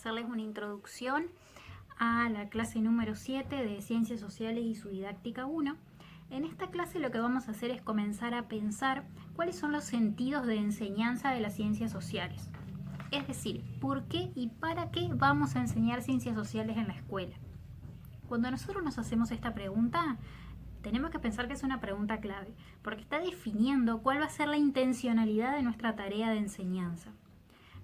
hacerles una introducción a la clase número 7 de Ciencias Sociales y su didáctica 1. En esta clase lo que vamos a hacer es comenzar a pensar cuáles son los sentidos de enseñanza de las ciencias sociales. Es decir, ¿por qué y para qué vamos a enseñar ciencias sociales en la escuela? Cuando nosotros nos hacemos esta pregunta, tenemos que pensar que es una pregunta clave, porque está definiendo cuál va a ser la intencionalidad de nuestra tarea de enseñanza.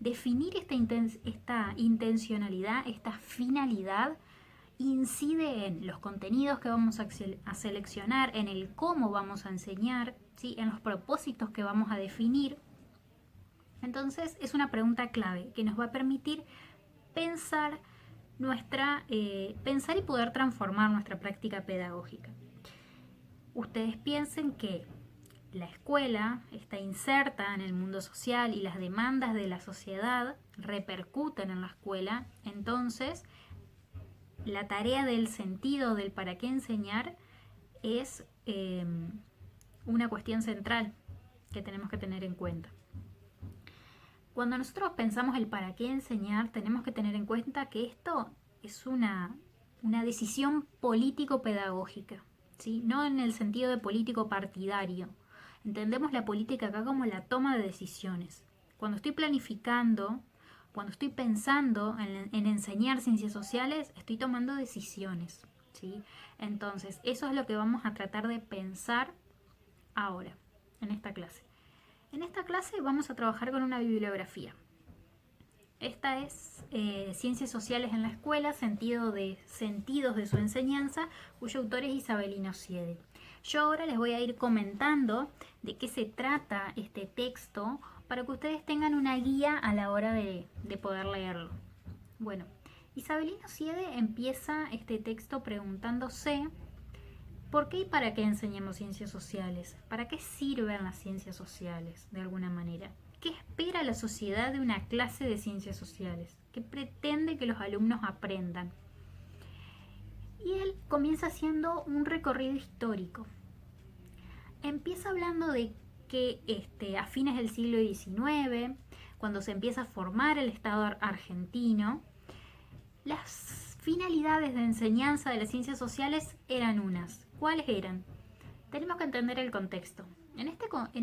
Definir esta intencionalidad, esta finalidad, incide en los contenidos que vamos a seleccionar, en el cómo vamos a enseñar, ¿sí? En los propósitos que vamos a definir. Entonces es una pregunta clave que nos va a permitir pensar y poder transformar nuestra práctica pedagógica. Ustedes piensen que la escuela está inserta en el mundo social y las demandas de la sociedad repercuten en la escuela, entonces la tarea del sentido del para qué enseñar es una cuestión central que tenemos que tener en cuenta. Cuando nosotros pensamos el para qué enseñar, tenemos que tener en cuenta que esto es una decisión político-pedagógica, ¿sí? No en el sentido de político partidario. Entendemos la política acá como la toma de decisiones. Cuando estoy planificando, cuando estoy pensando en enseñar ciencias sociales, estoy tomando decisiones, ¿sí? Entonces, eso es lo que vamos a tratar de pensar ahora, en esta clase. En esta clase vamos a trabajar con una bibliografía. Esta es Ciencias Sociales en la Escuela, sentidos de su enseñanza, cuyo autor es Isabelino Siede. Yo ahora les voy a ir comentando de qué se trata este texto para que ustedes tengan una guía a la hora de poder leerlo. Bueno, Isabelino Siede empieza este texto preguntándose ¿por qué y para qué enseñamos ciencias sociales? ¿Para qué sirven las ciencias sociales, de alguna manera? ¿Qué espera la sociedad de una clase de ciencias sociales? ¿Qué pretende que los alumnos aprendan? Y él comienza haciendo un recorrido histórico. Empieza hablando de que a fines del siglo XIX, cuando se empieza a formar el Estado argentino, las finalidades de enseñanza de las ciencias sociales eran unas. ¿Cuáles eran? Tenemos que entender el contexto. En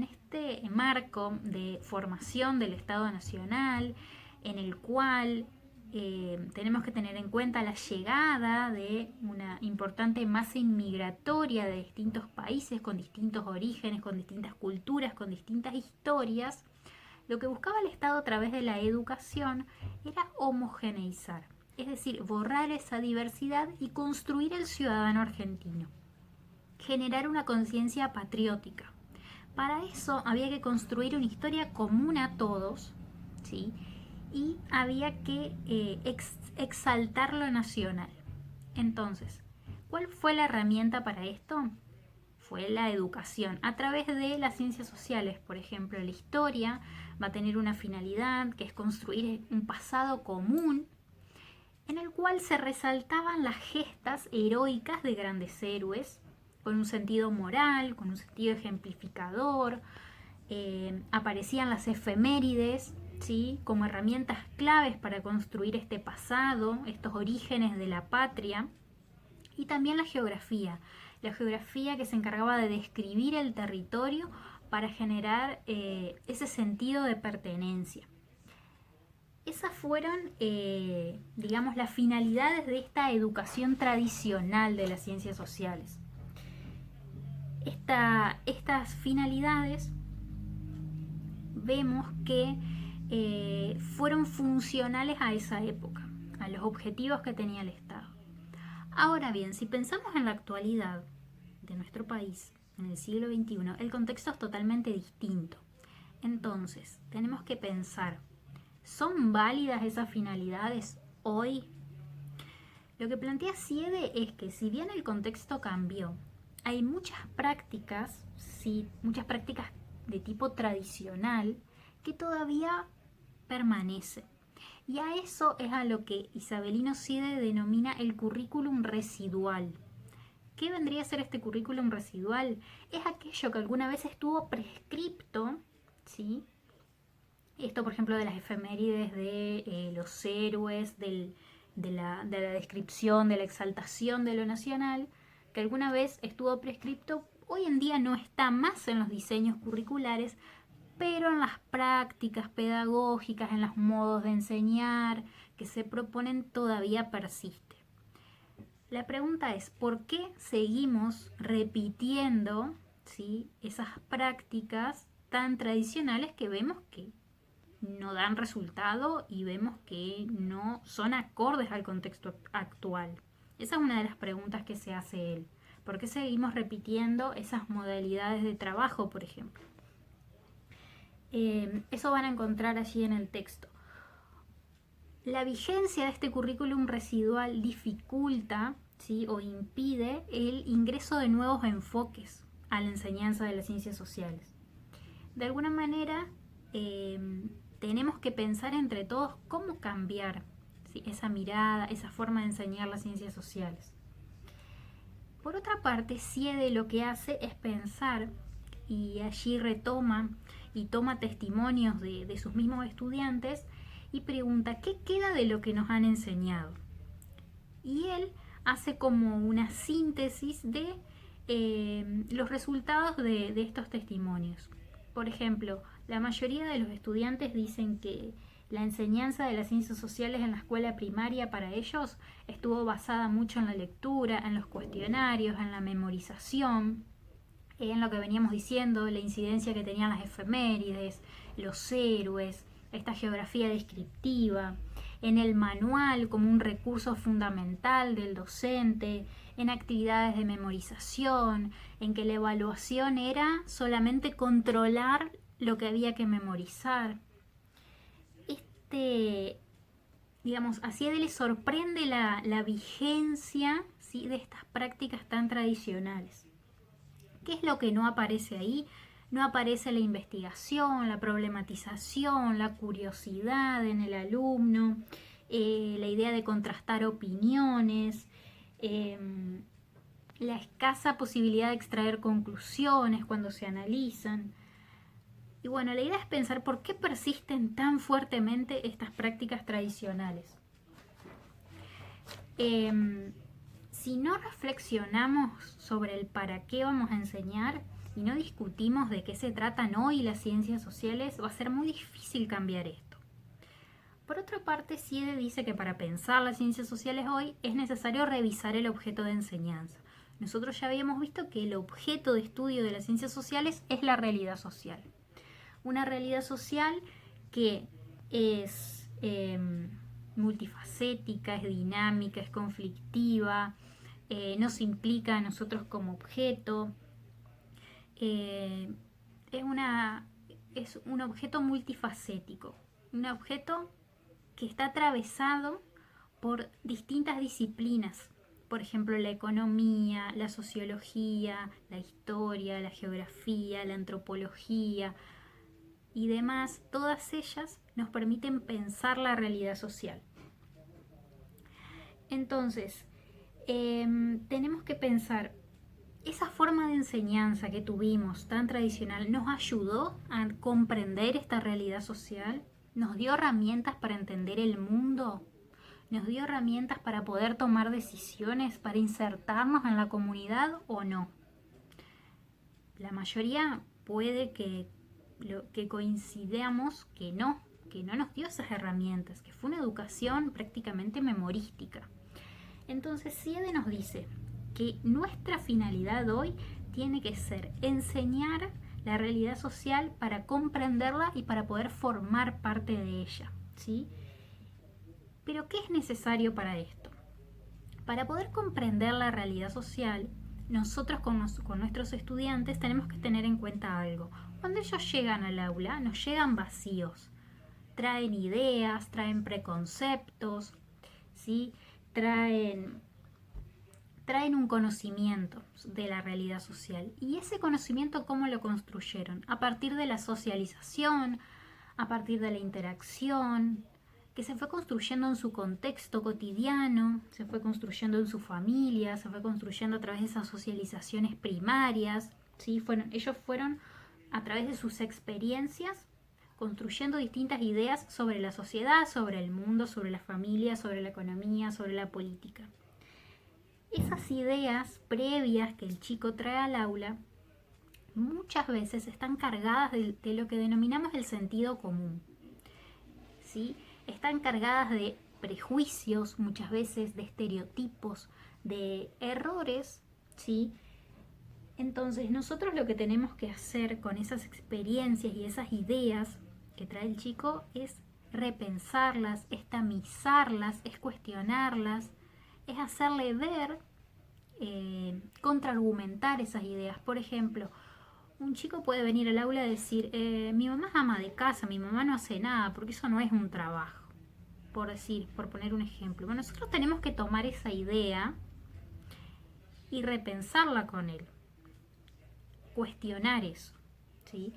este marco de formación del Estado Nacional, en el cual tenemos que tener en cuenta la llegada de una importante masa inmigratoria de distintos países, con distintos orígenes, con distintas culturas, con distintas historias, lo que buscaba el Estado a través de la educación era homogeneizar, es decir, borrar esa diversidad y construir el ciudadano argentino. Generar una conciencia patriótica. Para eso había que construir una historia común a todos, ¿sí? Y había que exaltar lo nacional. Entonces, ¿cuál fue la herramienta para esto? Fue la educación, a través de las ciencias sociales. Por ejemplo, la historia va a tener una finalidad que es construir un pasado común en el cual se resaltaban las gestas heroicas de grandes héroes, con un sentido moral, con un sentido ejemplificador. Aparecían las efemérides, ¿sí? Como herramientas claves para construir este pasado, estos orígenes de la patria. Y también la geografía que se encargaba de describir el territorio para generar ese sentido de pertenencia. Esas fueron, digamos, las finalidades de esta educación tradicional de las ciencias sociales. Estas finalidades vemos que fueron funcionales a esa época, a los objetivos que tenía el Estado. Ahora bien, si pensamos en la actualidad de nuestro país, en el siglo XXI, el contexto es totalmente distinto. Entonces, tenemos que pensar, ¿son válidas esas finalidades hoy? Lo que plantea Siede es que si bien el contexto cambió, hay muchas prácticas, sí, muchas prácticas de tipo tradicional que todavía permanecen. Y a eso es a lo que Isabelino Siede denomina el currículum residual. ¿Qué vendría a ser este currículum residual? Es aquello que alguna vez estuvo prescripto, ¿sí? Esto, por ejemplo, de las efemérides, de los héroes, de la descripción, de la exaltación de lo nacional, que alguna vez estuvo prescripto, hoy en día no está más en los diseños curriculares, pero en las prácticas pedagógicas, en los modos de enseñar que se proponen todavía persiste. La pregunta es, ¿por qué seguimos repitiendo, ¿sí?, esas prácticas tan tradicionales que vemos que no dan resultado y vemos que no son acordes al contexto actual? Esa es una de las preguntas que se hace él. ¿Por qué seguimos repitiendo esas modalidades de trabajo, por ejemplo? Eso van a encontrar allí en el texto. La vigencia de este currículum residual dificulta, ¿sí?, o impide el ingreso de nuevos enfoques a la enseñanza de las ciencias sociales. De alguna manera, tenemos que pensar entre todos cómo cambiar, ¿sí?, esa mirada, esa forma de enseñar las ciencias sociales. Por otra parte, Siede lo que hace es pensar, y allí retoma y toma testimonios de sus mismos estudiantes y pregunta, ¿qué queda de lo que nos han enseñado? Y él hace como una síntesis de los resultados de estos testimonios. Por ejemplo, la mayoría de los estudiantes dicen que la enseñanza de las ciencias sociales en la escuela primaria para ellos estuvo basada mucho en la lectura, en los cuestionarios, en la memorización, en lo que veníamos diciendo, la incidencia que tenían las efemérides, los héroes, esta geografía descriptiva, en el manual como un recurso fundamental del docente, en actividades de memorización, en que la evaluación era solamente controlar lo que había que memorizar. Digamos, a Siede le sorprende la vigencia, ¿sí?, de estas prácticas tan tradicionales. ¿Qué es lo que no aparece ahí? No aparece la investigación, la problematización, la curiosidad en el alumno, la idea de contrastar opiniones, la escasa posibilidad de extraer conclusiones cuando se analizan. Y bueno, la idea es pensar por qué persisten tan fuertemente estas prácticas tradicionales. Si no reflexionamos sobre el para qué vamos a enseñar y no discutimos de qué se tratan hoy las ciencias sociales, va a ser muy difícil cambiar esto. Por otra parte, Siede dice que para pensar las ciencias sociales hoy es necesario revisar el objeto de enseñanza. Nosotros ya habíamos visto que el objeto de estudio de las ciencias sociales es la realidad social. Una realidad social que es multifacética, es dinámica, es conflictiva, nos implica a nosotros como objeto. Es un objeto multifacético, un objeto que está atravesado por distintas disciplinas, por ejemplo la economía, la sociología, la historia, la geografía, la antropología y demás. Todas ellas nos permiten pensar la realidad social. Entonces, tenemos que pensar, esa forma de enseñanza que tuvimos tan tradicional nos ayudó a comprender esta realidad social, nos dio herramientas para entender el mundo, nos dio herramientas para poder tomar decisiones, para insertarnos en la comunidad o no. La mayoría puede que coincidamos que no nos dio esas herramientas, que fue una educación prácticamente memorística. Entonces Siede nos dice que nuestra finalidad hoy tiene que ser enseñar la realidad social para comprenderla y para poder formar parte de ella, ¿sí? Pero ¿qué es necesario para esto? Para poder comprender la realidad social, nosotros con nuestros estudiantes tenemos que tener en cuenta algo. Cuando ellos llegan al aula, nos llegan vacíos. Traen ideas, traen preconceptos, ¿sí? Traen un conocimiento de la realidad social. ¿Y ese conocimiento cómo lo construyeron? A partir de la socialización, a partir de la interacción, que se fue construyendo en su contexto cotidiano, se fue construyendo en su familia, se fue construyendo a través de esas socializaciones primarias, ¿sí? Ellos fueron a través de sus experiencias construyendo distintas ideas sobre la sociedad, sobre el mundo, sobre la familia, sobre la economía, sobre la política. Esas ideas previas que el chico trae al aula muchas veces están cargadas de lo que denominamos el sentido común, ¿sí? Están cargadas de prejuicios, muchas veces de estereotipos, de errores, ¿sí? Entonces nosotros lo que tenemos que hacer con esas experiencias y esas ideas que trae el chico es repensarlas, es tamizarlas, es cuestionarlas, es hacerle ver, contraargumentar esas ideas. Por ejemplo, un chico puede venir al aula y decir, mi mamá es ama de casa, mi mamá no hace nada, porque eso no es un trabajo, por poner un ejemplo. Bueno, nosotros tenemos que tomar esa idea y repensarla con él, cuestionar eso, ¿sí?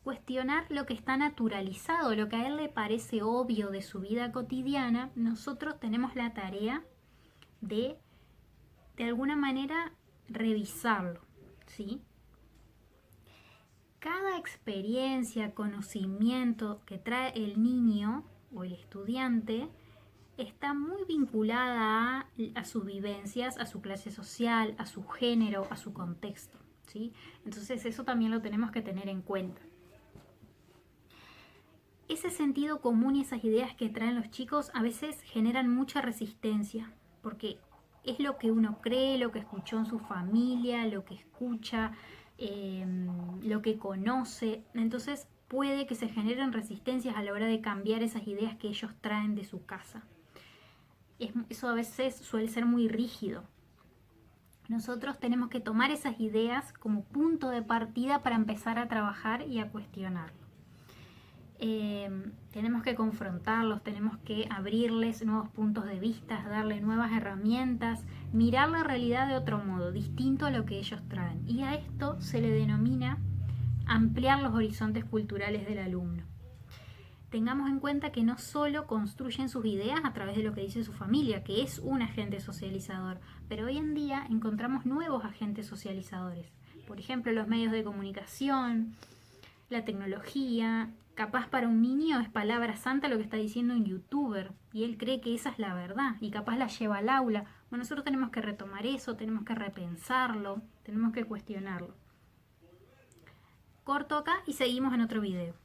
Cuestionar lo que está naturalizado, lo que a él le parece obvio de su vida cotidiana. Nosotros tenemos la tarea de alguna manera, revisarlo, ¿sí? Cada experiencia, conocimiento que trae el niño o el estudiante está muy vinculada a sus vivencias, a su clase social, a su género, a su contexto, ¿sí? Entonces eso también lo tenemos que tener en cuenta. Ese sentido común y esas ideas que traen los chicos a veces generan mucha resistencia, porque es lo que uno cree, lo que escuchó en su familia, lo que escucha, lo que conoce. Entonces puede que se generen resistencias a la hora de cambiar esas ideas que ellos traen de su casa. Eso a veces suele ser muy rígido. Nosotros tenemos que tomar esas ideas como punto de partida para empezar a trabajar y a cuestionarlo. Tenemos que confrontarlos, tenemos que abrirles nuevos puntos de vista, darle nuevas herramientas, mirar la realidad de otro modo, distinto a lo que ellos traen. Y a esto se le denomina ampliar los horizontes culturales del alumno. Tengamos en cuenta que no solo construyen sus ideas a través de lo que dice su familia, que es un agente socializador, pero hoy en día encontramos nuevos agentes socializadores. Por ejemplo, los medios de comunicación, la tecnología. Capaz para un niño es palabra santa lo que está diciendo un youtuber y él cree que esa es la verdad y capaz la lleva al aula. Bueno, nosotros tenemos que retomar eso, tenemos que repensarlo, tenemos que cuestionarlo. Corto acá y seguimos en otro video.